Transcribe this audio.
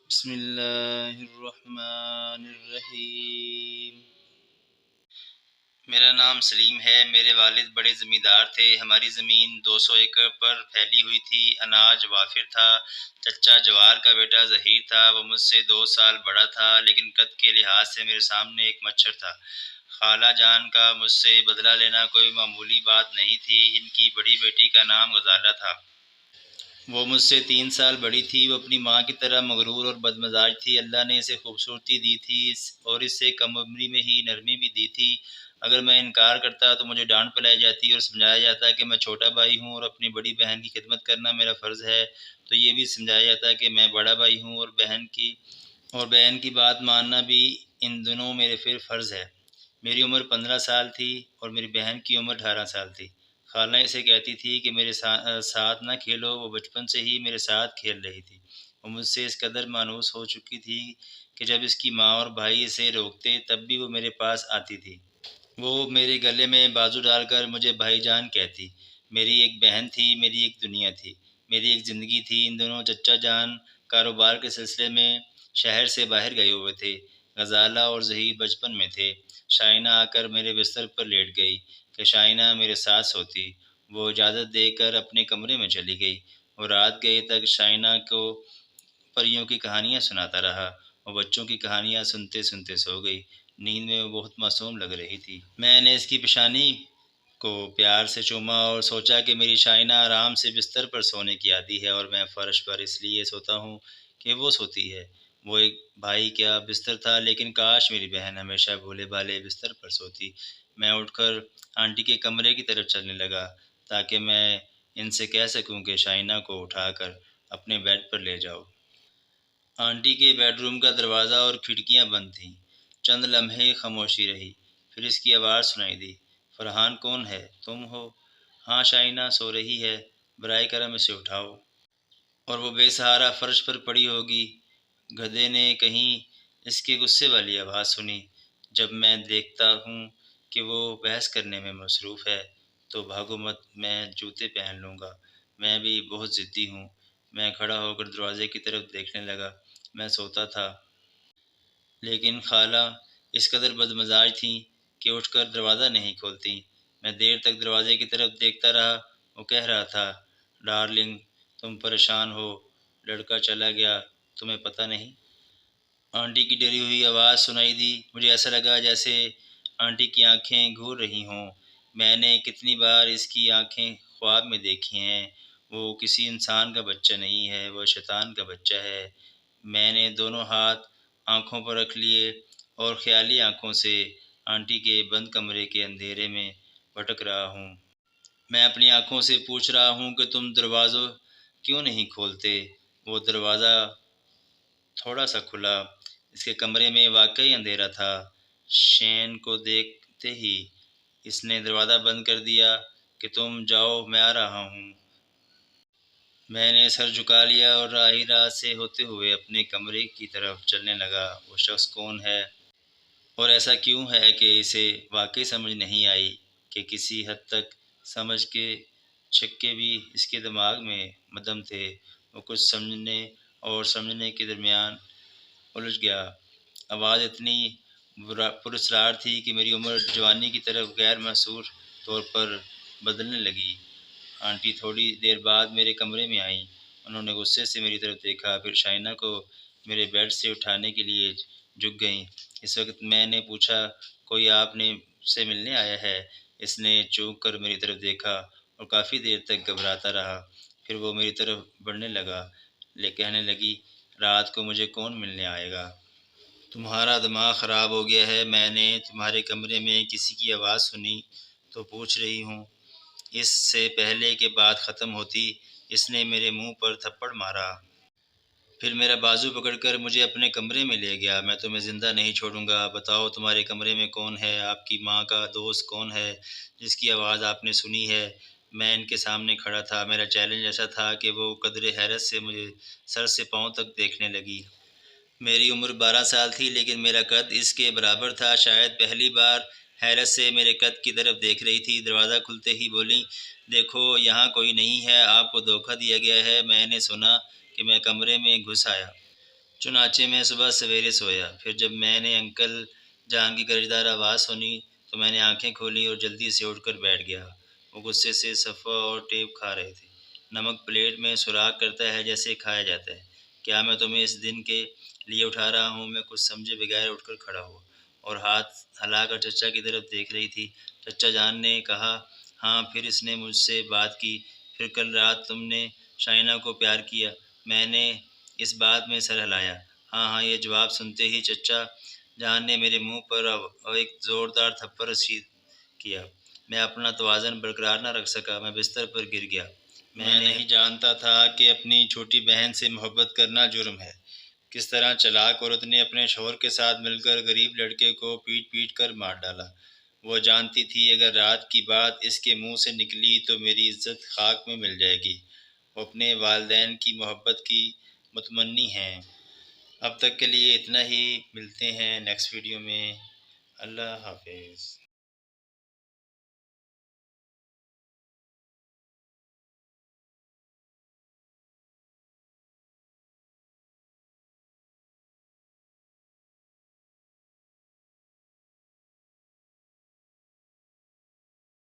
بسم اللہ الرحمن الرحیم۔ میرا نام سلیم ہے۔ میرے والد بڑے زمیندار تھے۔ ہماری زمین 200 ایکڑ پر پھیلی ہوئی تھی۔ اناج وافر تھا۔ چچا جوار کا بیٹا ظہیر تھا۔ وہ مجھ سے 2 سال بڑا تھا، لیکن قد کے لحاظ سے میرے سامنے ایک مچھر تھا۔ خالہ جان کا مجھ سے بدلہ لینا کوئی معمولی بات نہیں تھی۔ ان کی بڑی بیٹی کا نام غزالہ تھا۔ وہ مجھ سے 3 سال بڑی تھی۔ وہ اپنی ماں کی طرح مغرور اور بدمزاج تھی۔ اللہ نے اسے خوبصورتی دی تھی اور اس سے کم عمری میں ہی نرمی بھی دی تھی۔ اگر میں انکار کرتا تو مجھے ڈانٹ پلائی جاتی اور سمجھایا جاتا کہ میں چھوٹا بھائی ہوں اور اپنی بڑی بہن کی خدمت کرنا میرا فرض ہے، تو یہ بھی سمجھایا جاتا کہ میں بڑا بھائی ہوں اور بہن کی بات ماننا بھی ان دنوں میرے پھر فرض ہے۔ میری عمر 15 سال تھی اور میری بہن کی عمر 18 سال تھی۔ خالہ اسے کہتی تھی کہ میرے ساتھ نہ کھیلو۔ وہ بچپن سے ہی میرے ساتھ کھیل رہی تھی۔ وہ مجھ سے اس قدر مانوس ہو چکی تھی کہ جب اس کی ماں اور بھائی اسے روکتے تب بھی وہ میرے پاس آتی تھی۔ وہ میرے گلے میں بازو ڈال کر مجھے بھائی جان کہتی۔ میری ایک بہن تھی، میری ایک دنیا تھی، میری ایک زندگی تھی۔ ان دنوں چچا جان کاروبار کے سلسلے میں شہر سے باہر گئے ہوئے تھے۔ غزالہ اور ظہیر بچپن میں تھے۔ شائنہ آ کر میرے بستر پر لیٹ گئی کہ شائنہ میرے ساتھ سوتی۔ وہ اجازت دے کر اپنے کمرے میں چلی گئی۔ وہ رات گئے تک شائنہ کو پریوں کی کہانیاں سناتا رہا۔ وہ بچوں کی کہانیاں سنتے سنتے سو گئی۔ نیند میں وہ بہت معصوم لگ رہی تھی۔ میں نے اس کی پیشانی کو پیار سے چوما اور سوچا کہ میری شائنہ آرام سے بستر پر سونے کی عادی ہے اور میں فرش پر اس لیے سوتا ہوں کہ وہ سوتی ہے۔ وہ ایک بھائی کیا بستر تھا، لیکن کاش میری بہن ہمیشہ بھولے بھالے بستر پر سوتی۔ میں اٹھ کر آنٹی کے کمرے کی طرف چلنے لگا تاکہ میں ان سے کہہ سکوں کہ شائنہ کو اٹھا کر اپنے بیڈ پر لے جاؤ۔ آنٹی کے بیڈ روم کا دروازہ اور کھڑکیاں بند تھیں۔ چند لمحے خاموشی رہی، پھر اس کی آواز سنائی دی۔ فرحان کون ہے؟ تم ہو؟ ہاں، شائنہ سو رہی ہے، برائے کرم اسے اٹھاؤ۔ اور وہ بے سہارا فرش پر پڑی ہوگی۔ گدھے نے کہیں اس کے غصے والی آواز سنی۔ جب میں دیکھتا ہوں کہ وہ بحث کرنے میں مصروف ہے تو بھاگو مت، میں جوتے پہن لوں گا، میں بھی بہت ضدی ہوں۔ میں کھڑا ہو کر دروازے کی طرف دیکھنے لگا۔ میں سوتا تھا، لیکن خالہ اس قدر بدمزاج تھیں کہ اٹھ کر دروازہ نہیں کھولتی۔ میں دیر تک دروازے کی طرف دیکھتا رہا۔ وہ کہہ رہا تھا، ڈارلنگ تم پریشان ہو، لڑکا چلا گیا، تمہیں پتہ نہیں؟ آنٹی کی ڈری ہوئی آواز سنائی دی۔ مجھے ایسا لگا جیسے آنٹی کی آنکھیں گھور رہی ہوں۔ میں نے کتنی بار اس کی آنکھیں خواب میں دیکھی ہیں۔ وہ کسی انسان کا بچہ نہیں ہے، وہ شیطان کا بچہ ہے۔ میں نے دونوں ہاتھ آنکھوں پر رکھ لیے اور خیالی آنکھوں سے آنٹی کے بند کمرے کے اندھیرے میں بھٹک رہا ہوں۔ میں اپنی آنکھوں سے پوچھ رہا ہوں کہ تم دروازہ کیوں نہیں کھولتے؟ وہ دروازہ تھوڑا سا کھلا۔ اس کے کمرے میں واقعی اندھیرا تھا۔ شین کو دیکھتے ہی اس نے دروازہ بند کر دیا کہ تم جاؤ، میں آ رہا ہوں۔ میں نے سر جھکا لیا اور راہی رات سے ہوتے ہوئے اپنے کمرے کی طرف چلنے لگا۔ وہ شخص کون ہے اور ایسا کیوں ہے کہ اسے واقعی سمجھ نہیں آئی کہ کسی حد تک سمجھ کے چھکے بھی اس کے دماغ میں مدھم تھے۔ وہ کچھ سمجھنے اور سمجھنے کے درمیان الجھ گیا۔ آواز اتنی پراسرار تھی کہ میری عمر جوانی کی طرف غیر محصور طور پر بدلنے لگی۔ آنٹی تھوڑی دیر بعد میرے کمرے میں آئیں۔ انہوں نے غصے سے میری طرف دیکھا، پھر شائنہ کو میرے بیڈ سے اٹھانے کے لیے جھک گئیں۔ اس وقت میں نے پوچھا، کوئی آپ نے سے ملنے آیا ہے؟ اس نے چونک کر میری طرف دیکھا اور کافی دیر تک گھبراتا رہا۔ پھر وہ میری طرف بڑھنے لگا، کہنے لگی، رات کو مجھے کون ملنے آئے گا؟ تمہارا دماغ خراب ہو گیا ہے؟ میں نے تمہارے کمرے میں کسی کی آواز سنی تو پوچھ رہی ہوں۔ اس سے پہلے کہ بات ختم ہوتی اس نے میرے منہ پر تھپڑ مارا۔ پھر میرا بازو پکڑ کر مجھے اپنے کمرے میں لے گیا۔ میں تمہیں زندہ نہیں چھوڑوں گا۔ بتاؤ تمہارے کمرے میں کون ہے؟ آپ کی ماں کا دوست کون ہے جس کی آواز آپ نے سنی ہے؟ میں ان کے سامنے کھڑا تھا۔ میرا چیلنج ایسا تھا کہ وہ قدر حیرت سے مجھے سر سے پاؤں تک دیکھنے لگی۔ میری عمر 12 سال تھی، لیکن میرا قد اس کے برابر تھا۔ شاید پہلی بار حیرت سے میرے قد کی طرف دیکھ رہی تھی۔ دروازہ کھلتے ہی بولی، دیکھو یہاں کوئی نہیں ہے، آپ کو دھوکہ دیا گیا ہے۔ میں نے سنا کہ میں کمرے میں گھس آیا۔ چنانچہ میں صبح سویرے سویا، پھر جب میں نے انکل جان کی گرجدار آواز سنی تو میں نے آنکھیں کھولی اور جلدی سے اٹھ کر بیٹھ گیا۔ وہ غصے سے صفا اور ٹیپ کھا رہے تھے۔ نمک پلیٹ میں سوراخ کرتا ہے جیسے کھایا جاتا ہے۔ کیا میں تمہیں اس دن کے لیے اٹھا رہا ہوں؟ میں کچھ سمجھے بغیر اٹھ کر کھڑا ہوا اور ہاتھ ہلا کر چچا کی طرف دیکھ رہی تھی۔ چچا جان نے کہا، ہاں؟ پھر اس نے مجھ سے بات کی، پھر کل رات تم نے شائنہ کو پیار کیا؟ میں نے اس بات میں سر ہلایا۔ ہاں ہاں، یہ جواب سنتے ہی چچا جان نے میرے منہ پر ایک زوردار تھپڑ رسید کیا۔ میں اپنا توازن برقرار نہ رکھ سکا، میں بستر پر گر گیا۔ میں نہیں جانتا تھا کہ اپنی چھوٹی بہن سے محبت کرنا جرم ہے۔ کس طرح چلاک عورت نے اپنے شوہر کے ساتھ مل کر غریب لڑکے کو پیٹ پیٹ کر مار ڈالا۔ وہ جانتی تھی اگر رات کی بات اس کے منہ سے نکلی تو میری عزت خاک میں مل جائے گی۔ وہ اپنے والدین کی محبت کی متمنی ہیں۔ اب تک کے لیے اتنا ہی، ملتے ہیں نیکسٹ ویڈیو میں۔ اللہ حافظ۔